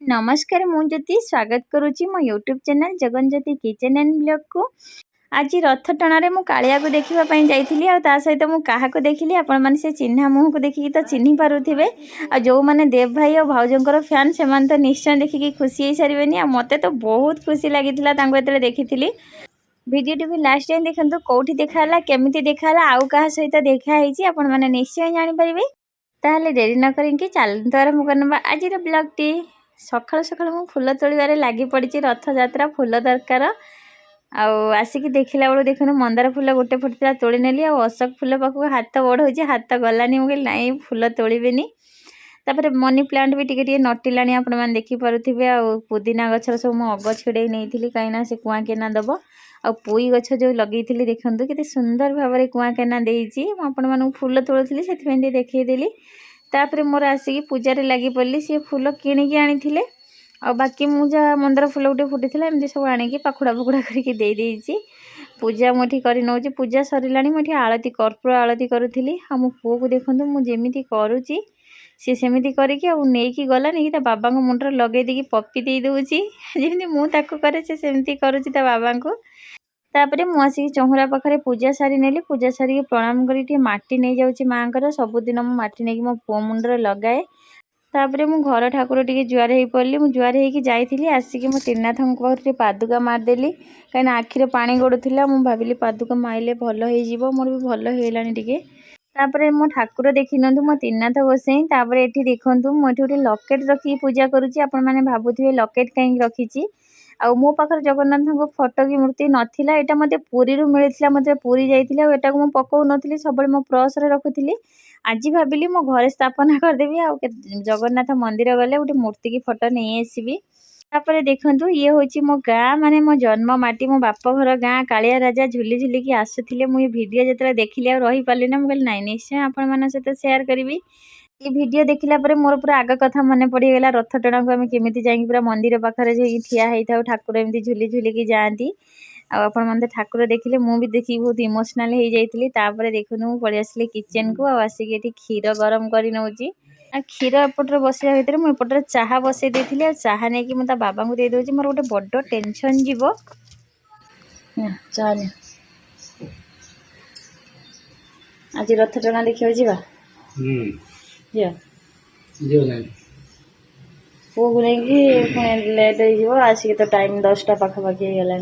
नमस्कार मु ज्योति स्वागत करुच्ची मो YouTube channel Jagan Jyoti kitchen and blog को। आज रथ टणारे मु कालिया को देखा जाइली आ सहित मु क्या देखिली आपण मैंने से चिन्हा मुह को देखिकी तो चिन्ह पारे आ जो मैंने देव भाई और भाउजों फैन से तो निश्चय देखिकी खुशी हो सारे आ मत तो बहुत खुशी लगी जो देखी भिडियो टी लास्ट टाइम देखते कौटी देखाला केमिति देखाला आउ क्या सहित देखाई आपण मैंने निश्चय जानीपारे। ताहले डेरी न करी चलते आरंभ करना आज ब्लॉग टी। सकाल सकाल मु फूल तोड़बारे लगी पड़ी रथ यात्रा फूल दरकार आसिक देखला बेलू देखो मंदार फूल गोटे फुटता तोड़ी नेली अशोक फूल पाखक हाथ बढ़े हाथ गलानी मुझे नाई फूल तोड़बेनी। तापर मनी प्लांट भी टिके नटिला आपण मैंने देखिपे आ पुदीना गछर सब मुझे अग छिड़े नहीं कहीं से कुआ केना दब आ पोई गछ जो लगे देखूँ के सुंदर भाव में कुआ केना देती आपण फूल तोड़ी से देखईदेली। तापर मोर आसिक पूजार लगी पड़ी सी फूल किणिकी आनी आ बाकी मुझा मंदार फूल गोटे फुटी एमती सब आनिकी पाखुड़ा फुकुड़ा करके पूजा मुझे कर नौची पूजा सरला मुझे आलती कर्पूर आलती करुली आ मो पुओ को देखूँ मुझे करुच्ची सी सेमती करके गलानी ता बाबा मुंडर लगे देकी पपी दे दूची जमी मुझे से सेमती करुच्ची ता बाबा को। तापर मुझे चौरा पाखे पूजा सारी नेली पूजा सारी प्रणाम कर माटी नहीं जाऊँगी माँ को सबुदिन मु माटी नहीं मो पुओ मुंडर लगाए। तापर मु घर ठाकुर टे जुआर हो पड़ी मुझे जुआर हो जाइली आसिक मो त्रिनाथ पाखे पादुका मारदेली कहीं आखिरे पानी गड़ूला मुझे भाविली पादुका माइले भल हो मोर भी भल होगा टे। तापर मो ठाकुर देखी नंतु मो त्रिनाथ गोसाई तापर ये देखूँ मुझे गोटे लकेट रखी पूजा करुच्ची आपण मैंने भावुए लकेट कहीं रखी आ मो पाखे जगन्नाथ फोटो की मूर्ति नाला यहाँ मत पुरी मिलता मत पुरी जाटा को पकाऊ नी सब मो प्रस रखुली आज भाविली मो घरे स्थापना करदेवी आ जगन्नाथ मंदिर गले गोटे मूर्ति की फोटो नहीं आसबि। तापर देखु ये हूँ मो गाँ माने मो जन्म माटी मो बाप घर गाँ कालिया राजा झुली झुलिकी आसुले मुझे भिडियो जो देखिली आ रही पारे ना मुझे नाई निश्चय आपण मान सहित सेयार करी। ये वीडियो देखला पर मोर पूरा आग कथा मन पड़गला रथ टणा को आम केमी जाकि पूरा मंदिर पाखे ठिया होता ठाकुर एमती झुली झुलिकी जाती आपण मैंने ठाकुर देखिले मुझे देखिए बहुत इमोशनाल हो जाइली। तापर देखुन पलि आसिले किचेन को आसिक ये क्षीर गरम कर नौची आ क्षीर एपटर बसवा भितर मुझे एपटर चाहा बसई देती चाहा नहीं कि मुझे बाबा को देदे मोर गोटे बड़ टेंशन जीव चाह आज रथ टणा देखा जा पुओ को नहीं लेट हो आसिक तो टाइम 10टा पाखापाखि गला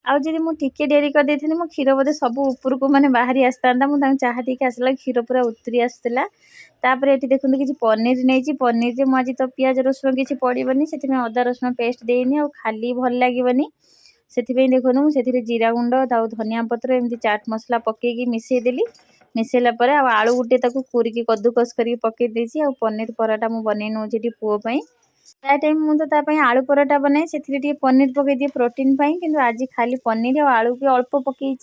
आदि मुझे डेरी कर देती मो क्षीर बोधे सब ऊपर को मैंने बाहरी आसता मुझे चाह दी आसला क्षीर पूरा उतरी आसला। तापर ये देखते कि पनीर नहीं पनीर में आज तो पियाज रसुण किसी पड़ोनी से अदा रसुण पेस्ट देनी आ खाली भल लगे से देखो मुझे जीरा गुंड धनिया पत्र एमती चाट मसला पकईकी मिसेदेली मिसेला आलू गोटे कुरिकी कद्दूकस कर पकई पनीर पराठा मुझे बन नौची पुओं प्राय टाइम मुझे आलू पराठा बनाए से पनीर पकई दिए प्रोटीन कि आज खाली पनीर और आलू भी अल्प पकई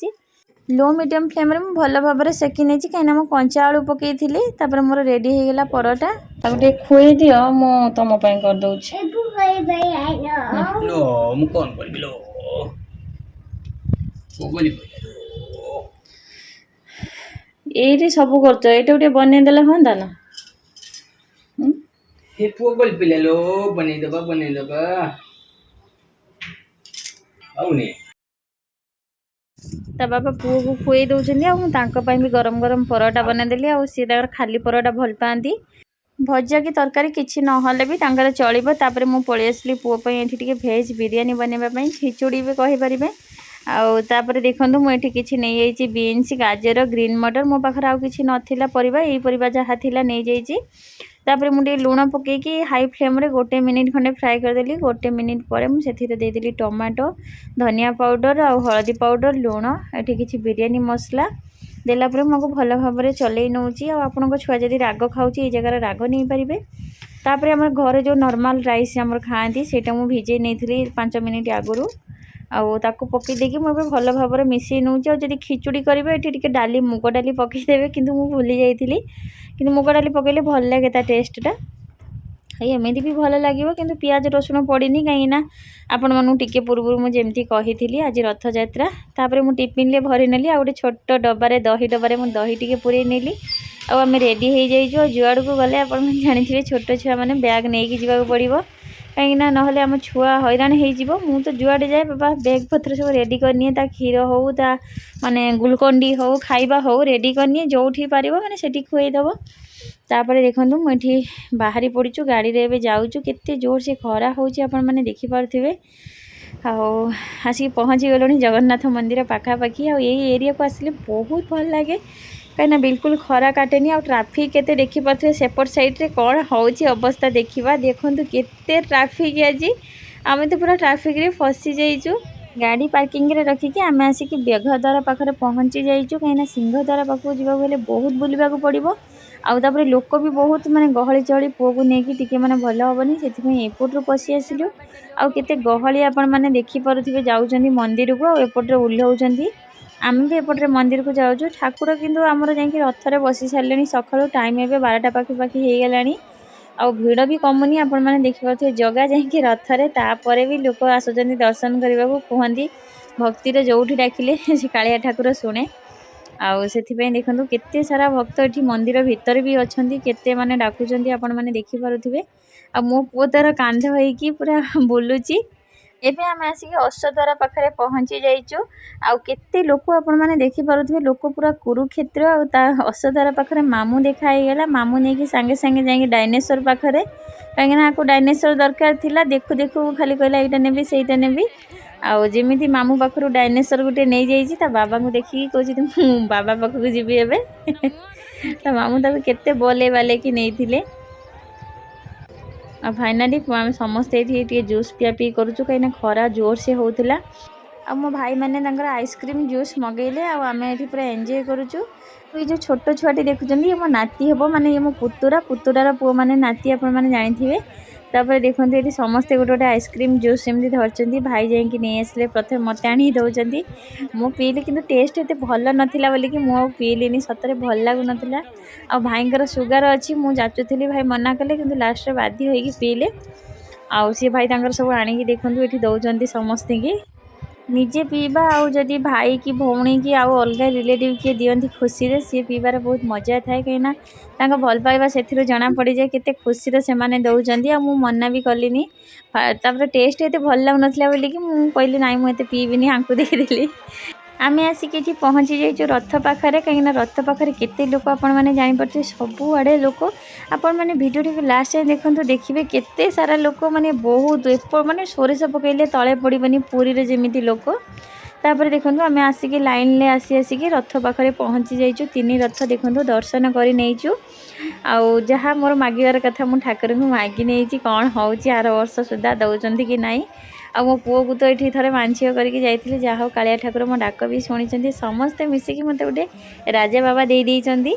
लो मीडियम फ्लेम रे भल भाव में सेकी नहीं कहीं मो कंचा आलू पकई थी मोर रेडी हो गला पराठा ताको खुए दियो मु तुम कर दउछि ये सब करछ एटा गोटे बने देले होंदा ना हे पुओ बोल पिले लो बने दबा आउनी ता बाबा पुओ को खुए दौरान भी गरम गरम पराठा बनईदेली आ सी खाली पराठा भल पाती भजा कि तरकारी किसी ना भी चलो। तापर मुझे पलि आसली पुओं ये भेज बिरियानी बनवाई खिचुड़ी भी कहींपर आउे देखूँ मुझे किसी नहीं जाइए बीन्स गाजर ग्रीन मटर मो पाखे आउ कि नाला परिवा यही परिवा जहाँ थी नहीं जाइए। तापर मुझे लुण पकईकी हाई फ्लेम रे गोटे मिनिट खंडे फ्राए करदेली गोटे मिनिट पर मुझे देदेली टमाटो धनिया पाउडर आ हलदी पाउडर लुण ये किसी बिरियानी मसला देलापर मुझे भल भाव में चलई नौची आपण छुआ जदि राग खाऊँ ये जगार राग नहीं पारे। तापर आम घर जो नॉर्मल राइस आम खाती से मुझे भिजे नहीं 5 मिनिट आगुरी ताको पकई देकी मुझे भल भाव में मिसई नौ। जब खिचुड़ी करेंगे ये टी डाली मुग डाली पकईदेवे कि भूली जाइली कि मुग डाली पकईले भल लगे ता टेस्टा एमती भी भल लगे कि पियाज रसुण पड़नी कहीं आपण मानू टिके पूर्व मुझे कही आज रथ यात्रा तापर मु टिफिन ले भरी नेली आ गोटे छोट डबारे दही डबारे मु दही टिके पूरे नेली आम रेडी हो जाइए जुआड़ को गले आप जानते छोट छुआ मैंने बैग नहीं जावाक पड़ो कहीं ना आम छुआ हैरान हो मु तो जुआड़े जाए बाबा बैग पत्र सब रेडी करनी ता क्षीर हो ता माने ग्लुकोन-डी हो खाइबा हो रेडी करनी जो पार मैंने से खुएदब तापर देखूँ मुझे बाहरी पड़ू गाड़ी रे एबे जाऊँ केते जोर से खरा हो मैंने देखिपे आसिक पहुँची गलुणी जगन्नाथ मंदिर पाखापाखि यही एरिया को आसिले बहुत भल लगे कहीं बिल्कुल खरा काटेनी आ ट्राफिक केते देखी पारे सेपट साइड रे कौन होची अवस्था देखा देखूँ केते ट्राफिक आज आम तो पूरा ट्राफिक रे फसी जाइचु गाड़ी पार्किंग रे रखिकी आम आसिक बेघद्वार पाखे पहुँची जाइचु कहीं सिंहद्वार पाखक जावाक बहुत बुलवाक पड़ो आउे लोक भी बहुत माने गहली चहली पुओ को लेकिन टिके माने भल हेनी से एपट्रु पशि आसिलु आते गहली आपण मैंने देखिपे जाऊँच मंदिर को एपट्रे ओह्लाऊँच आम भी एपट्रे मंदिर को जाऊँ ठाकुर किंतु आमर जा रथरे बसी सारे सका टाइम एवं 12टा पाखापाखि हो गलानी आ भिड़ भी कमुनी आपण मैंने देखिपे जगह जा रथरे तापर भी लोक आसुँच दर्शन करने को कहती भक्तिर जोठी डाकिले से कालिया ठाकुर शुणे आउ से देखो केते सारा भक्त ये मंदिर भितर भी अच्छा केते माने डाकुचंती आपण माने देखि पारुथिबे आ मो पुओ तार कांध होइकी पूरा बुलुची एबे आम आसिक अश्वद्वार पाखे पहुँची जाइचु आउ केते लोक आपण माने देखि पारुथिबे लोक पूरा कुरुक्षेत्र आ ता अश्वद्वार पाखे मामू देखाई गला मामू नहीं कि सांगे सांगे जाई डायनासोर पाखे कहीं आपको डायनासोर दरकार थिला देखु देखु खाली कहला एटा नेबी सेटा नेबी आउ जमी मामू पाखु डायनासोर गोटे नहीं जाइए ता बाबा को देखिकी कहूँ बाबा पाखक जीवी एबे ता मामू ताको केते बोले बाले कि नहीं फाइनाली आम समस्ते ये जूस पिया पी करूँ कहीं खरा जोर से होता आ मो भाई मैंने आइसक्रीम जूस मगेले आम ये पूरा एंजॉय करूँ ये जो छोट छुआटी देखुं ये मो नाती हम माने ये मो पुतुरार पुओ मैंने नाती आप जानी तापर देखो ये समस्ते गोटे गोटे आइसक्रीम जूस एमती धरती भाई जाकि नहीं आसिले प्रथम मत आनी दौरान मु पीली कि टेस्ट एत भल नाला बोलिकी मुझे पीलिनी सतरे भल लगुन आ भाईंकर सुगार अच्छी मुझे जाचुली भाई मना कले कि लास्ट बाध्य होगी पीले आउ सी भाई सब आणिकी देखूँ ये दौरान समस्ते की निजे पीवा आउ जदि भाई की भौणी की आउ अलग रिलेटिव किए दिखती खुशी रे सी पीबार बहुत मजा थाए कहीं भल पाइबा से जना पड़ जाए केते खुशी से माने दौरान आ मु मना भी कलिनी तापर टेस्ट एत भल लगुनथला बोलिकी मु कहली नाई मुझे पीबिनी आंकु देदेली आम आसिक ये पहुँची जाइए रथ पाखे कहीं रथ पाखे केते लोक आपण मैंने जापे सबुआड़े लोक आपण मैंने भिडियो टी लास्ट टाइम देखो देखिए केते सारा लोक माने बहुत माने सोरिष पकईले तले पड़बनी पुरी रे जमी लोक तापर देखो आम आसिक लाइन ले आसिक रथ पाखे पहुँची जाइए 3 रथ देखो दर्शन कर नहींचु आउ जहाँ मोर मागिबार कथा मु ठाकुर को मागी नहीं कौन हो आर वर्ष सुधा दौरान कि नाई आ मो पुओ को तो ये थे मानसिक करके जाइए जहाँ हो कालिया ठाकुर मो डाक भी शुणी समस्ते मिसिकी मत गोटे राजा बाबा दे देइचंदी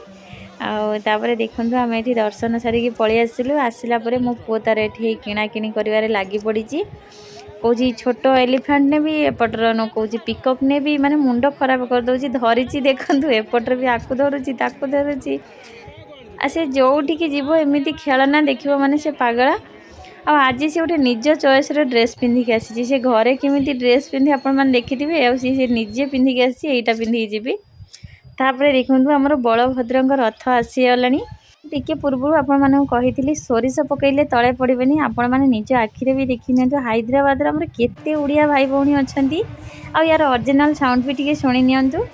आउे देखूँ आम ये दर्शन सारिकी पलि आसिलु आसला मो पुओ तार ये किणाकिणी कर लगी पड़ी कौच छोट एलिफेंट ने भी एपटर न कौच पिकक ने भी माने मुंड खराब कर दौची धरी देखु एपटर भी आकु धरुची ताकु धरुची आ से जोठिकी जीव एमती खेलना देखिबो माने से पागला आज से गोटे निज चॉइस ड्रेस पिंधिकी आसी से घरे केमी ड्रेस पिंधे आपण मैंने देखिथे आ सी निजे पिंधिकी आसी एटा पिंधिकी जीवी तापर देखूँ आमर बलभद्र रथ आसीगला टिके पूर्व आपड़ी सोरिष पकईले तले पड़बेनी आपण मैंने निज आखिरे भी देखी नि हैदराबाद आमर केते उड़िया भाई भौणी अच्छा आ यार ओरिजिनल साउंड भी टिके शुणी नियंतु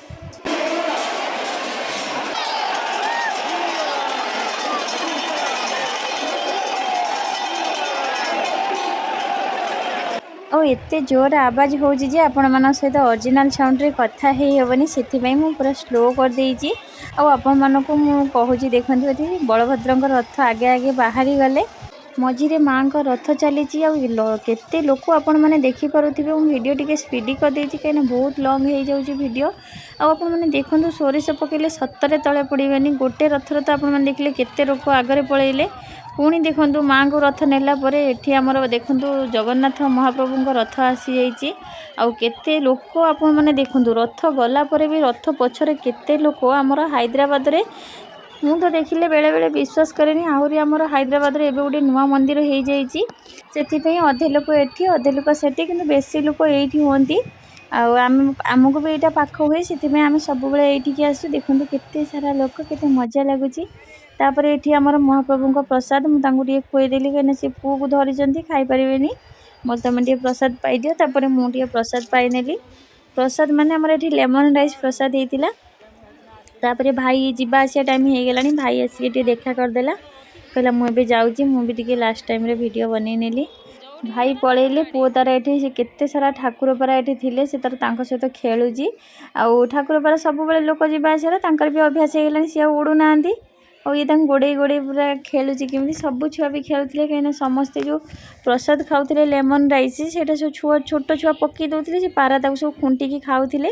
और एते जोर आवाज हो आपण मान सहित ओरिजिनल साउंड रे कथा हेबनी से पूरा स्लो कर देइची आपण मानक कहूँ देखो बलभद्र रथ आगे आगे बाहरी गले मझिरे माँ का रथ चली केते लोक आपण मैंने देखिपे वीडियो टी स्पीड कर देती कहीं बहुत लंग हो जाऊँगी वीडियो आपण मैंने देखो सोरिष पकईले सतरे तले पड़बेनी गोटे रथर तो आप देखिले केते लोक आगरे पलैले पुणी देखु माँ को रथ नेला परे एठी आमर देखु जगन्नाथ महाप्रभु रथ आसी जाइए आउ केते लोक आपण मैंने देखु रथ गला परे भी रथ पछरे केते लोक आमर हैदराबाद रे मु तो देखिले बेले बेले विश्वास करेनि आहरी आमर हैदराबाद रे एबे गोटे नुआ मंदिर हो जाइए से अधे लोक एठी अधे लोक सेठी किंतु बेसी लोक एठी होती आमको भी यहाँ पाख हुए से आम सब ये आसू देखते केते सारा लोक केते मजा लगुच तापर ये आमर महाप्रभु प्रसाद मुझे खुएदेली कहीं से पुओ को धरी खाईपारे मत तुम प्रसाद पाइदियो तापर मुझे प्रसाद पाइनेली प्रसाद माने आमर ये लेमन राइस प्रसाद होता तापर भाई जीवा आसिया टाइम हो गला भाई आसिक देखा करदेला कहला मुझे जाऊँगी मुझे लास्ट टाइम वीडियो बन नेली भाई पलैले पुओ तार ये से केते सारा ठाकुर पारा ये थे से तार सहित खेलुची आउ ठाकुर पारा सब लोक जीवा आसार भी अभ्यास हो गला सी उड़ूना और ये गोड़े गोड़े पूरा खेलुची केमी सब छुआ भी खेलुले कहीं समस्ते जो प्रसाद खाऊले लेमन राइस से सब छुआ छोट छुआ पकई दौले से पारा सब खुंटिकी खाऊले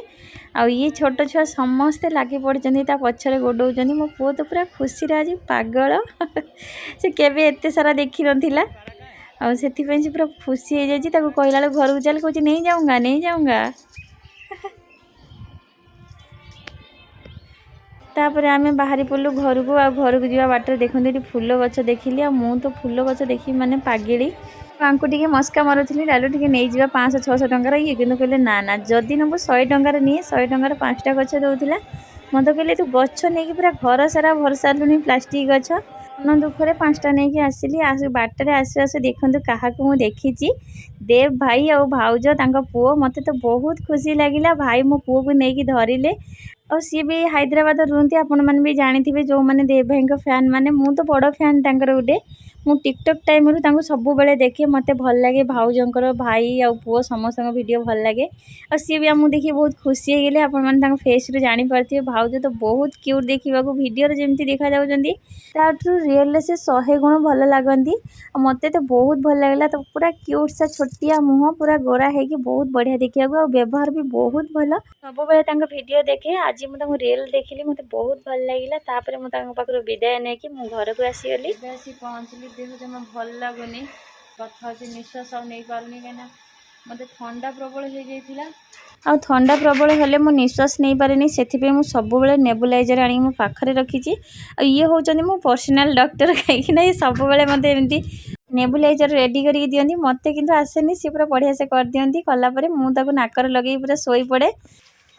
आउ ये छोट छुआ समस्ते लगी पड़ते पछरे गोड़ौं मो पुओ तो पूरा खुशी आज पागल से केवे एते सारा देखी नथिला से पूरा खुशी हो जाए कहला घर को चल कह नहीं जाऊँगा तापर आमे बाहरी पड़लु घर को घर को जावा बाटर देखते ये फूल गछ देखिली मु तो फूल गछ देखी माने पागिली आंकु टिके मस्का मारुली लालू टिके नहीं जा 500-600 टंकार ये कि कहले ना ना जदि नबू 100 टंकार नहीं 100 टंकार 5टा गछ दौला मत कहले तू गछ नहीं पूरा घर सारा भर सारूनी प्लास्टिक गछ मन दुखरे 5टा नहीं आसिली बाटर आसु आसु देखु क्या मुझे देखी देव भाई और भाउज पुओ मत तो बहुत खुशी लगिला भाई मो पुओ को लेकिन धरिले और सी भी हैदराबाद रुहती आपण मैंने भी जानी जो मैंने देव भाई फैन माने मु तो बड़ फैन गोटे मु टिकटॉक टाइम रू सब बेले देखे मत भल लगे भाउजर भाई आ पुओ समस्त वीडियो भल लगे और सी भी आमको देखिए बहुत खुशी हो गले आपण फेस रू जानीपारे भाउज तो बहुत क्यूट देखा वीडियो जमी देखा रियल से 100 गुण भल लगती मत तो बहुत भल लगला तो पूरा क्यूट सा छोटिया मुँह पूरा गोरा है कि बहुत बढ़िया देखा और व्यवहार भी बहुत भल सब वीडियो देखे आज मुझे रियल देखिली मत बहुत भल लगे तापर मुझे विदाय नहीं कि घर को आसीगली आसी पहुँचली देह जमा भल लगुनि कथा अच्छे निश्वास नहीं पारुनी कहीं मत ठंडा प्रबल हो जाता आ ठंडा प्रबल हेले मो निश्वास नहीं पारे से सब नेबुलाइजर आनी मो पाखरे रखी ये होचंदी मो पर्सनल डॉक्टर कहीं सब मत एमती नेबुलाइजर रेडी करके दियंती मत किंतु आसेनी सी पूरा बढ़िया से कर दियंती कलापर मुझे नाकर लगे पूरा शोई पड़े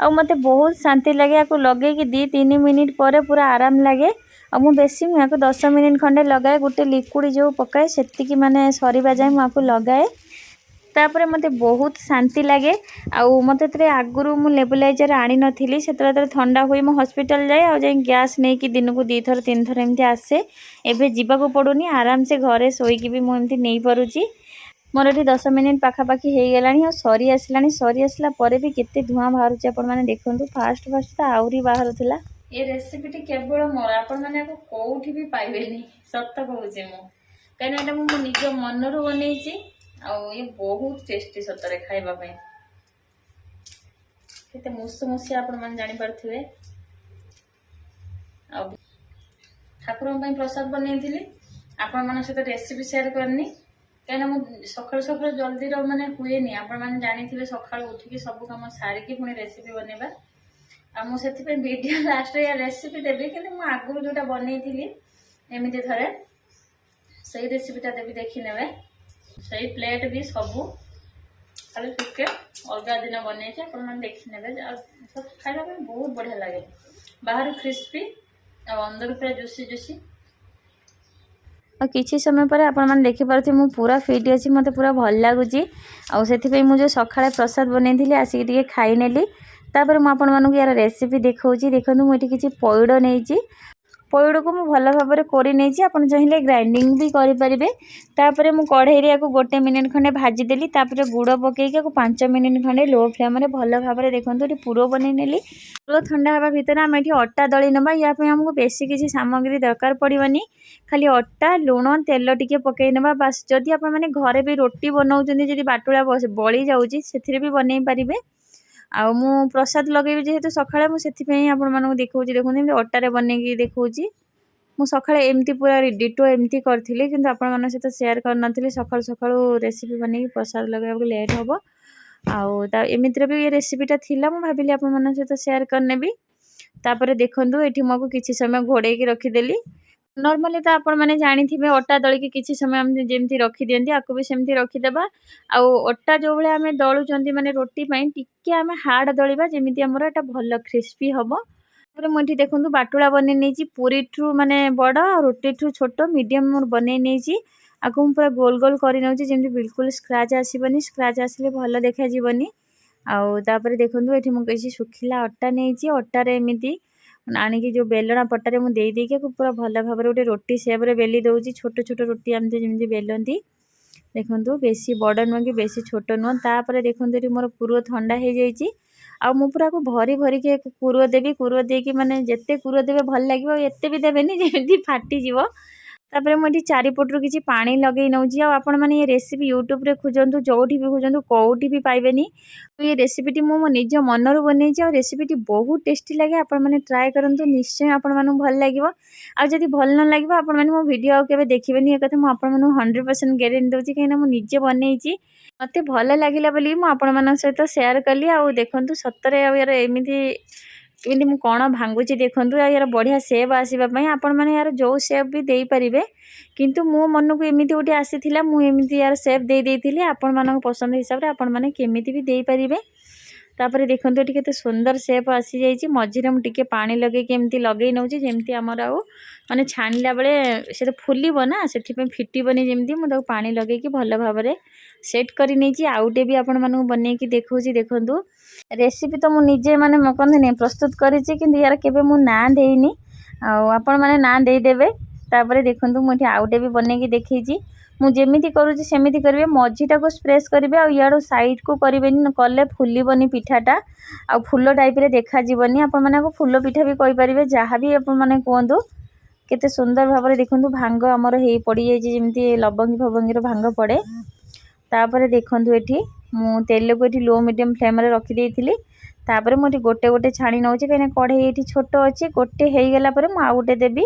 आ मत बहुत शांति लगे आपको लगे कि 2-3 मिनिट पर पूरा आराम लगे आ मु बेसी मुझे 10 मिनिट खंडे लगाए गोटे लिक्विड जो पकाए से माने सरीबा जाए मुझे लगाए तापर मत बहुत शांति लगे आउ मत आगुरी मु नेबुलाइजर आनी नी से ठंडा हुए मो हॉस्पिटल जाए आ गैस नहीं कि दिन को 2 थर 3 थर एमती आसे एबे जीवाक पड़ुनी आराम से घरे शोईकी भी मुझे नहीं पारुची मोर ये 10 मिनिट पाखापाखि हो गला सरी आसला सरी आसला भी केते धुआं बाहर आपण मैंने देखु फास्ट फास्ट तो आहरी बाहर था ये रेसिपीटी केवल मोर आपण मैंने कौटी भी पाइबे सत कहूँ कहीं मो निज मनरू बन ये बहुत टेस्टी सतरे खाइबापी केते मुसमुसी आपण मैंने जानीपारे ठाकुर प्रसाद बनई आपण मान सहित रेसिपी शेयर करनी कहीं सकाल सकाल जल्दी माने हुए आपण मैंने जानी सकाल उठिकी सब कम सारिकी पुणी रेसिपी बनवा मुझे वीडियो लास्ट या रेसिपी देवी कि आगुरी जोटा बनई एमती थे से रेसिपीटा देवी देखी ने से प्लेट भी सबू खाली टिके अलग दिन बनई देखी ने खाइबा बहुत बढ़िया लगे बाहर क्रिस्पी अंदर पूरा जुसी जुसी और किसी समय पर आपण मैंने देखिपे मु पूरा फिट अच्छी मत पूरा भल लगुच आउ मुझे सकाଳେ प्रसाद बनई आसिक खाईनेली तापर मुझे यार रेसिपी देखी देखो मुझे किसी पइड नहीं पइड को मुझे भल भाव में कर चाहिए ग्राइंडिंग भी करें तापर मु कढ़ई को 1 मिनिट खंडे भाजीदेली गुड़ पकईकि 5 मिनिट खंडे लो फ्लेम भल भाव में देखो ये पूर बनई नेली पूरा ठंडा हवा भितर आम ये अटा दली नवा यापी आमको बेसी किसी सामग्री दरकार पड़ोनी खाली अटा लुण तेल टिके पकई नवा बास जदि आप घरे भी रोटी बनाऊँ बाटुला बली जाऊँगी से भी बनई पारे आउ मु प्रसाद लगे जेहेतु सकाଳେ मुझे आपण मानक देखा देखते अटारे बनई देखा ମୁଁ ସକାଳେ ଏମିତି ପୁରା ଡିଟୋ ଏମିତି କରିଥିଲି କିନ୍ତୁ ଆପଣମାନଙ୍କ ସହିତ ସେୟାର କରିନଥିଲି। ସକାଳୁ ସକାଳୁ ରେସିପି ବନେଇକି ପ୍ରସାଦ ଲଗାଇବାକୁ ଲେଟ୍ ହେବ। ଆଉ ଏମିତିରେ ବି ଏ ରେସିପିଟା ଥିଲା, ମୁଁ ଭାବିଲି ଆପଣମାନଙ୍କ ସହିତ ସେୟାର କରିନେବି। ତାପରେ ଦେଖନ୍ତୁ ଏଠି ମୁଁ ଆକୁ କିଛି ସମୟ ଘୋଡ଼େଇକି ରଖିଦେଲି। ନର୍ମାଲି ତ ଆପଣମାନେ ଜାଣିଥିବେ ଅଟା ଦଳିକି କିଛି ସମୟ ଆମେ ଯେମିତି ରଖିଦିଅନ୍ତି, ଆକୁ ବି ସେମିତି ରଖିଦେବା। ଆଉ ଅଟା ଯେଉଁ ଭଳିଆ ଆମେ ଦଳୁଛନ୍ତି ମାନେ ରୁଟି ପାଇଁ ଟିକେ ଆମେ ହାର୍ଡ଼ ଦଳିବା, ଯେମିତି ଆମର ଏଟା ଭଲ କ୍ରିସ୍ପି ହେବ। ତାପରେ ମୁଁ ଏଠି ଦେଖନ୍ତୁ ବାଟୁଳା ବନେଇ ନେଇଛି, ପୁରୀଠୁ ମାନେ ବଡ଼ ଆଉ ରୁଟିଠୁ ଛୋଟ ମିଡ଼ିୟମ୍ ମୋର ବନେଇ ନେଇଛି। ଆକୁ ମୁଁ ପୁରା ଗୋଲ ଗୋଲ କରି ନେଉଛି ଯେମିତି ବିଲକୁଲ ସ୍କ୍ରାଚ୍ ଆସିବନି, ସ୍କ୍ରାଚ୍ ଆସିଲେ ଭଲ ଦେଖାଯିବନି। ଆଉ ତାପରେ ଦେଖନ୍ତୁ ଏଠି ମୁଁ କିଛି ଶୁଖିଲା ଅଟା ନେଇଛି, ଅଟାରେ ଏମିତି ଆଣିକି ଯେଉଁ ବେଲଣା ପଟାରେ ମୁଁ ଦେଇକି ପୁରା ଭଲ ଭାବରେ ଗୋଟେ ରୁଟି ସେପ୍ରେ ବେଲି ଦେଉଛି। ଛୋଟ ଛୋଟ ରୁଟି ଏମିତି ଯେମିତି ବେଲନ୍ତି ଦେଖନ୍ତୁ, ବେଶୀ ବଡ଼ ନୁହଁ କି ବେଶୀ ଛୋଟ ନୁହଁ। ତାପରେ ଦେଖନ୍ତୁ ଏଠି ମୋର ପୁର ଥଣ୍ଡା ହେଇଯାଇଛି। ଆଉ ମୁଁ ପୁରା ଭରି ଭରିକି ପୁର ଦେବି। ପୁର ଦେଇକି ମାନେ ଯେତେ ପୁର ଦେବେ ଭଲ ଲାଗିବ, ଏତେ ବି ଦେବେନି ଯେମିତି ଫାଟିଯିବ। ତାପରେ ମୁଁ ଏଠି ଚାରିପଟରୁ କିଛି ପାଣି ଲଗେଇ ନେଉଛି। ଆଉ ଆପଣମାନେ ଏ ରେସିପି ୟୁଟ୍ୟୁବରେ ଖୋଜନ୍ତୁ, ଯେଉଁଠି ବି ଖୋଜନ୍ତୁ କେଉଁଠି ବି ପାଇବେନି। ଏ ରେସିପିଟି ମୁଁ ମୋ ନିଜ ମନରୁ ବନେଇଛି। ଆଉ ରେସିପିଟି ବହୁତ ଟେଷ୍ଟି ଲାଗେ, ଆପଣମାନେ ଟ୍ରାଏ କରନ୍ତୁ, ନିଶ୍ଚୟ ଆପଣମାନଙ୍କୁ ଭଲ ଲାଗିବ। ଆଉ ଯଦି ଭଲ ନ ଲାଗିବ ଆପଣମାନେ ମୋ ଭିଡ଼ିଓ ଆଉ କେବେ ଦେଖିବେନି, ଏ କଥା ମୁଁ ଆପଣମାନଙ୍କୁ 100% ଗ୍ୟାରେଣ୍ଟି ଦେଉଛି, କାହିଁକିନା ମୁଁ ନିଜେ ବନେଇଛି। ମୋତେ ଭଲ ଲାଗିଲା ବୋଲି ମୁଁ ଆପଣମାନଙ୍କ ସହିତ ସେୟାର କଲି। ଆଉ ଦେଖନ୍ତୁ ସତରେ ଆଉ ୟାର ଏମିତି ମୁଁ କ'ଣ ଭାଙ୍ଗୁଛି ଦେଖନ୍ତୁ। ଆଉ ୟାର ବଢ଼ିଆ ସେପ୍ ଆସିବା ପାଇଁ ଆପଣମାନେ ୟାର ଯେଉଁ ସେପ୍ ବି ଦେଇପାରିବେ, କିନ୍ତୁ ମୋ ମନକୁ ଏମିତି ଗୋଟେ ଆସିଥିଲା, ମୁଁ ଏମିତି ୟାର ସେପ୍ ଦେଇଥିଲି। ଆପଣମାନଙ୍କ ପସନ୍ଦ ହିସାବରେ ଆପଣମାନେ କେମିତି ବି ଦେଇପାରିବେ। ତାପରେ ଦେଖନ୍ତୁ ଏଠି କେତେ ସୁନ୍ଦର ସେପ୍ ଆସିଯାଇଛି। ମଝିରେ ମୁଁ ଟିକେ ପାଣି ଲଗେଇକି ଏମିତି ଲଗେଇ ନେଉଛି, ଯେମିତି ଆମର ଆଉ ମାନେ ଛାଣିଲା ବେଳେ ସେ ତ ଫୁଲିବ ନା, ସେଥିପାଇଁ ଫିଟିବନି ଯେମିତି ମୁଁ ତାକୁ ପାଣି ଲଗେଇକି ଭଲ ଭାବରେ ସେଟ୍ କରି ନେଇଛି। ଆଉ ଗୋଟେ ବି ଆପଣମାନଙ୍କୁ ବନେଇକି ଦେଖାଉଛି ଦେଖନ୍ତୁ। ରେସିପି ତ ମୁଁ ନିଜେ ମାନେ କହନ୍ତିନି ପ୍ରସ୍ତୁତ କରିଛି, କିନ୍ତୁ ୟାର କେବେ ମୁଁ ନାଁ ଦେଇନି। ଆଉ ଆପଣମାନେ ନାଁ ଦେଇଦେବେ। ତାପରେ ଦେଖନ୍ତୁ ମୁଁ ଏଠି ଆଉ ଗୋଟେ ବି ବନେଇକି ଦେଖେଇଛି। ମୁଁ ଯେମିତି କରୁଛି ସେମିତି କରିବେ, ମଝିଟାକୁ ସ୍ପ୍ରେସ୍ କରିବେ ଆଉ ଇଆଡ଼ୁ ସାଇଡ଼କୁ କରିବେନି, କଲେ ଫୁଲିବନି ପିଠାଟା ଆଉ ଫୁଲ ଟାଇପ୍ରେ ଦେଖାଯିବନି। ଆପଣମାନେ ଆକୁ ଫୁଲ ପିଠା ବି କହିପାରିବେ, ଯାହା ବି ଆପଣମାନେ କୁହନ୍ତୁ। କେତେ ସୁନ୍ଦର ଭାବରେ ଦେଖନ୍ତୁ ଭାଙ୍ଗ ଆମର ହେଇ ପଡ଼ିଯାଇଛି, ଯେମିତି ଲବଙ୍ଗୀ ଫବଙ୍ଗୀର ଭାଙ୍ଗ ପଡ଼େ। ତାପରେ ଦେଖନ୍ତୁ ଏଠି ମୁଁ ତେଲକୁ ଏଠି ଲୋ ମିଡ଼ିୟମ୍ ଫ୍ଲେମ୍ରେ ରଖିଦେଇଥିଲି। ତାପରେ ମୁଁ ଏଠି ଗୋଟେ ଗୋଟେ ଛାଣି ନେଉଛି, କାହିଁକିନା କଢ଼େଇ ଏଠି ଛୋଟ ଅଛି। ଗୋଟେ ହେଇଗଲା ପରେ ମୁଁ ଆଉ ଗୋଟେ ଦେବି,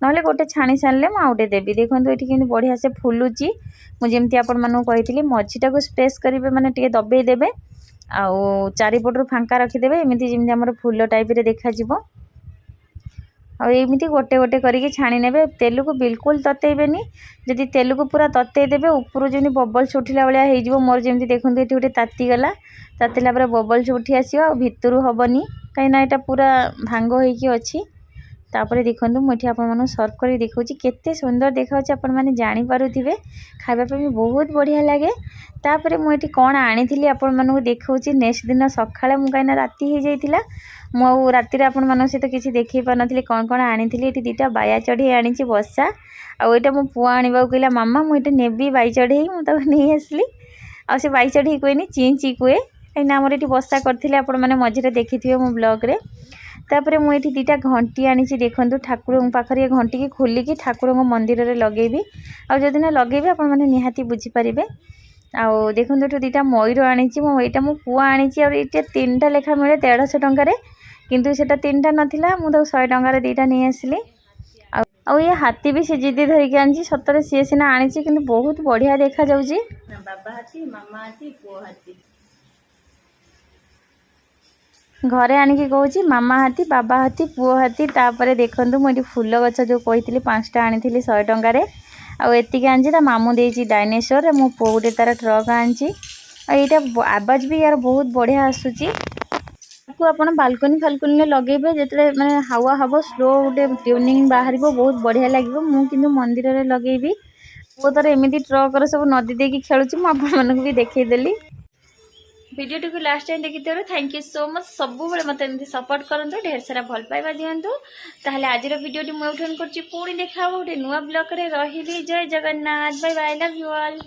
ନହେଲେ ଗୋଟେ ଛାଣି ସାରିଲେ ମୁଁ ଆଉ ଗୋଟେ ଦେବି। ଦେଖନ୍ତୁ ଏଠି କେମିତି ବଢ଼ିଆ ସେ ଫୁଲୁଛି। ମୁଁ ଯେମିତି ଆପଣମାନଙ୍କୁ କହିଥିଲି ମଝିଟାକୁ ସ୍ପ୍ରେସ୍ କରିବେ, ମାନେ ଟିକେ ଦବେଇ ଦେବେ ଆଉ ଚାରିପଟରୁ ଫାଙ୍କା ରଖିଦେବେ, ଏମିତି ଯେମିତି ଆମର ଫୁଲ ଟାଇପ୍ରେ ଦେଖାଯିବ। ଆଉ ଏମିତି ଗୋଟେ ଗୋଟେ କରିକି ଛାଣି ନେବେ। ତେଲକୁ ବିଲକୁଲ ତତେଇବେନି, ଯଦି ତେଲକୁ ପୁରା ତତେଇ ଦେବେ ଉପରୁ ଯେମିତି ବବଲ୍ସ ଉଠିଲା ଭଳିଆ ହେଇଯିବ। ମୋର ଯେମିତି ଦେଖନ୍ତୁ ଏଠି ଗୋଟେ ତାତିଗଲା, ତାତିଲା ପରେ ବବଲ୍ସ ଉଠି ଆସିବ, ଆଉ ଭିତରୁ ହେବନି, କାହିଁକିନା ଏଇଟା ପୁରା ଭାଙ୍ଗ ହେଇକି ଅଛି। ତାପରେ ଦେଖନ୍ତୁ ମୁଁ ଏଠି ଆପଣମାନଙ୍କୁ ସର୍ଭ କରି ଦେଖାଉଛି, କେତେ ସୁନ୍ଦର ଦେଖାଉଛି ଆପଣମାନେ ଜାଣିପାରୁଥିବେ। ଖାଇବା ପାଇଁ ବି ବହୁତ ବଢ଼ିଆ ଲାଗେ। ତାପରେ ମୁଁ ଏଠି କ'ଣ ଆଣିଥିଲି ଆପଣମାନଙ୍କୁ ଦେଖାଉଛି ନେକ୍ସଟ ଦିନ ସକାଳେ। ମୁଁ କାହିଁକିନା ରାତି ହେଇଯାଇଥିଲା, ମୁଁ ଆଉ ରାତିରେ ଆପଣମାନଙ୍କ ସହିତ କିଛି ଦେଖାଇ ପାରିନଥିଲି କ'ଣ କ'ଣ ଆଣିଥିଲି। ଏଠି ଦୁଇଟା ବାୟା ଚଢ଼େଇ ଆଣିଛି ବସା, ଆଉ ଏଇଟା ମୋ ପୁଅ ଆଣିବାକୁ କହିଲା, ମାମା ମୁଁ ଏଠି ନେବି ବାଇ ଚଢ଼େଇ, ମୁଁ ତାକୁ ନେଇ ଆସିଲି। ଆଉ ସେ ବାଇ ଚଢ଼େଇ କୁହେନି, ଚିଁ ଚିଁ କୁହେ, କାହିଁକିନା ଆମର ଏଠି ବସା କରିଥିଲେ, ଆପଣମାନେ ମଝିରେ ଦେଖିଥିବେ ମୋ ବ୍ଲଗ୍ରେ। ତାପରେ ମୁଁ ଏଠି ଦୁଇଟା ଘଣ୍ଟି ଆଣିଛି ଦେଖନ୍ତୁ, ଠାକୁରଙ୍କ ପାଖରେ ଏ ଘଣ୍ଟିକି ଖୋଲିକି ଠାକୁରଙ୍କ ମନ୍ଦିରରେ ଲଗେଇବି। ଆଉ ଯେଉଁଦିନ ଲଗେଇବି ଆପଣମାନେ ନିହାତି ବୁଝିପାରିବେ। ଆଉ ଦେଖନ୍ତୁ ଏଠୁ ଦୁଇଟା ମୟୂର ଆଣିଛି, ଏଇଟା ମୋ ପୁଅ ଆଣିଛି। ଆଉ ଏଇଟା 3ଟା ଲେଖା ମିଳେ 150 ଟଙ୍କାରେ, କିନ୍ତୁ ସେଟା 3ଟା ନଥିଲା, ମୁଁ ତାକୁ 100 ଟଙ୍କାରେ 2ଟା ନେଇ ଆସିଲି। ଆଉ ଏ ହାତୀ ବି ସେ ଜିଦି ଧରିକି ଆଣିଛି। ସତରେ ସିଏ ସିନା ଆଣିଛି, କିନ୍ତୁ ବହୁତ ବଢ଼ିଆ ଦେଖାଯାଉଛି। ବାବା ହାତୀ, ମାମା ହାତୀ, ପୁଅ ହାତୀ। ଘରେ ଆଣିକି କହୁଛି ମାମା ହାତୀ, ବାବା ହାତୀ, ପୁଅ ହାତୀ। ତାପରେ ଦେଖନ୍ତୁ ମୁଁ ଏଠି ଫୁଲ ଗଛ ଯେଉଁ କହିଥିଲି 5ଟା ଆଣିଥିଲି 100 ଟଙ୍କାରେ, ଆଉ ଏତିକି ଆଣିଛି। ତା ମାମୁଁ ଦେଇଛି ଡାଇନେସର, ମୋ ପୁଅ ଗୋଟେ ତାର ଟ୍ରକ୍ ଆଣିଛି। ଆଉ ଏଇଟା ଆବାଜ ବି ୟାର ବହୁତ ବଢ଼ିଆ ଆସୁଛି। ତାକୁ ଆପଣ ବାଲକୋନି ଫାଲକୋନିରେ ଲଗେଇବେ, ଯେତେବେଳେ ମାନେ ହାୱା ହେବ ସ୍ଲୋ ଗୋଟେ ଟ୍ୟୁନିଂ ବାହାରିବ, ବହୁତ ବଢ଼ିଆ ଲାଗିବ। ମୁଁ କିନ୍ତୁ ମନ୍ଦିରରେ ଲଗେଇବି। ପୁଅ ତାର ଏମିତି ଟ୍ରକରେ ସବୁ ନଦୀ ଦେଇକି ଖେଳୁଛି, ମୁଁ ଆପଣମାନଙ୍କୁ ବି ଦେଖେଇଦେଲି। ଭିଡ଼ିଓଟିକୁ ଲାଷ୍ଟ ଟାଇମ୍ ଦେଖିଥିବାରୁ ଥ୍ୟାଙ୍କ ୟୁ ସୋ ମଚ୍। ସବୁବେଳେ ମୋତେ ଏମିତି ସପୋର୍ଟ କରନ୍ତୁ, ଢେର ସାରା ଭଲ ପାଇବା ଦିଅନ୍ତୁ। ତାହେଲେ ଆଜିର ଭିଡ଼ିଓଟି ମୁଁ ଏଉଠୁ କରୁଛି, ପୁଣି ଦେଖା ହେବ ଗୋଟେ ନୂଆ ବ୍ଲଗ୍ରେ। ରହିଲି, Jai Jagannath, bye bye, love you all.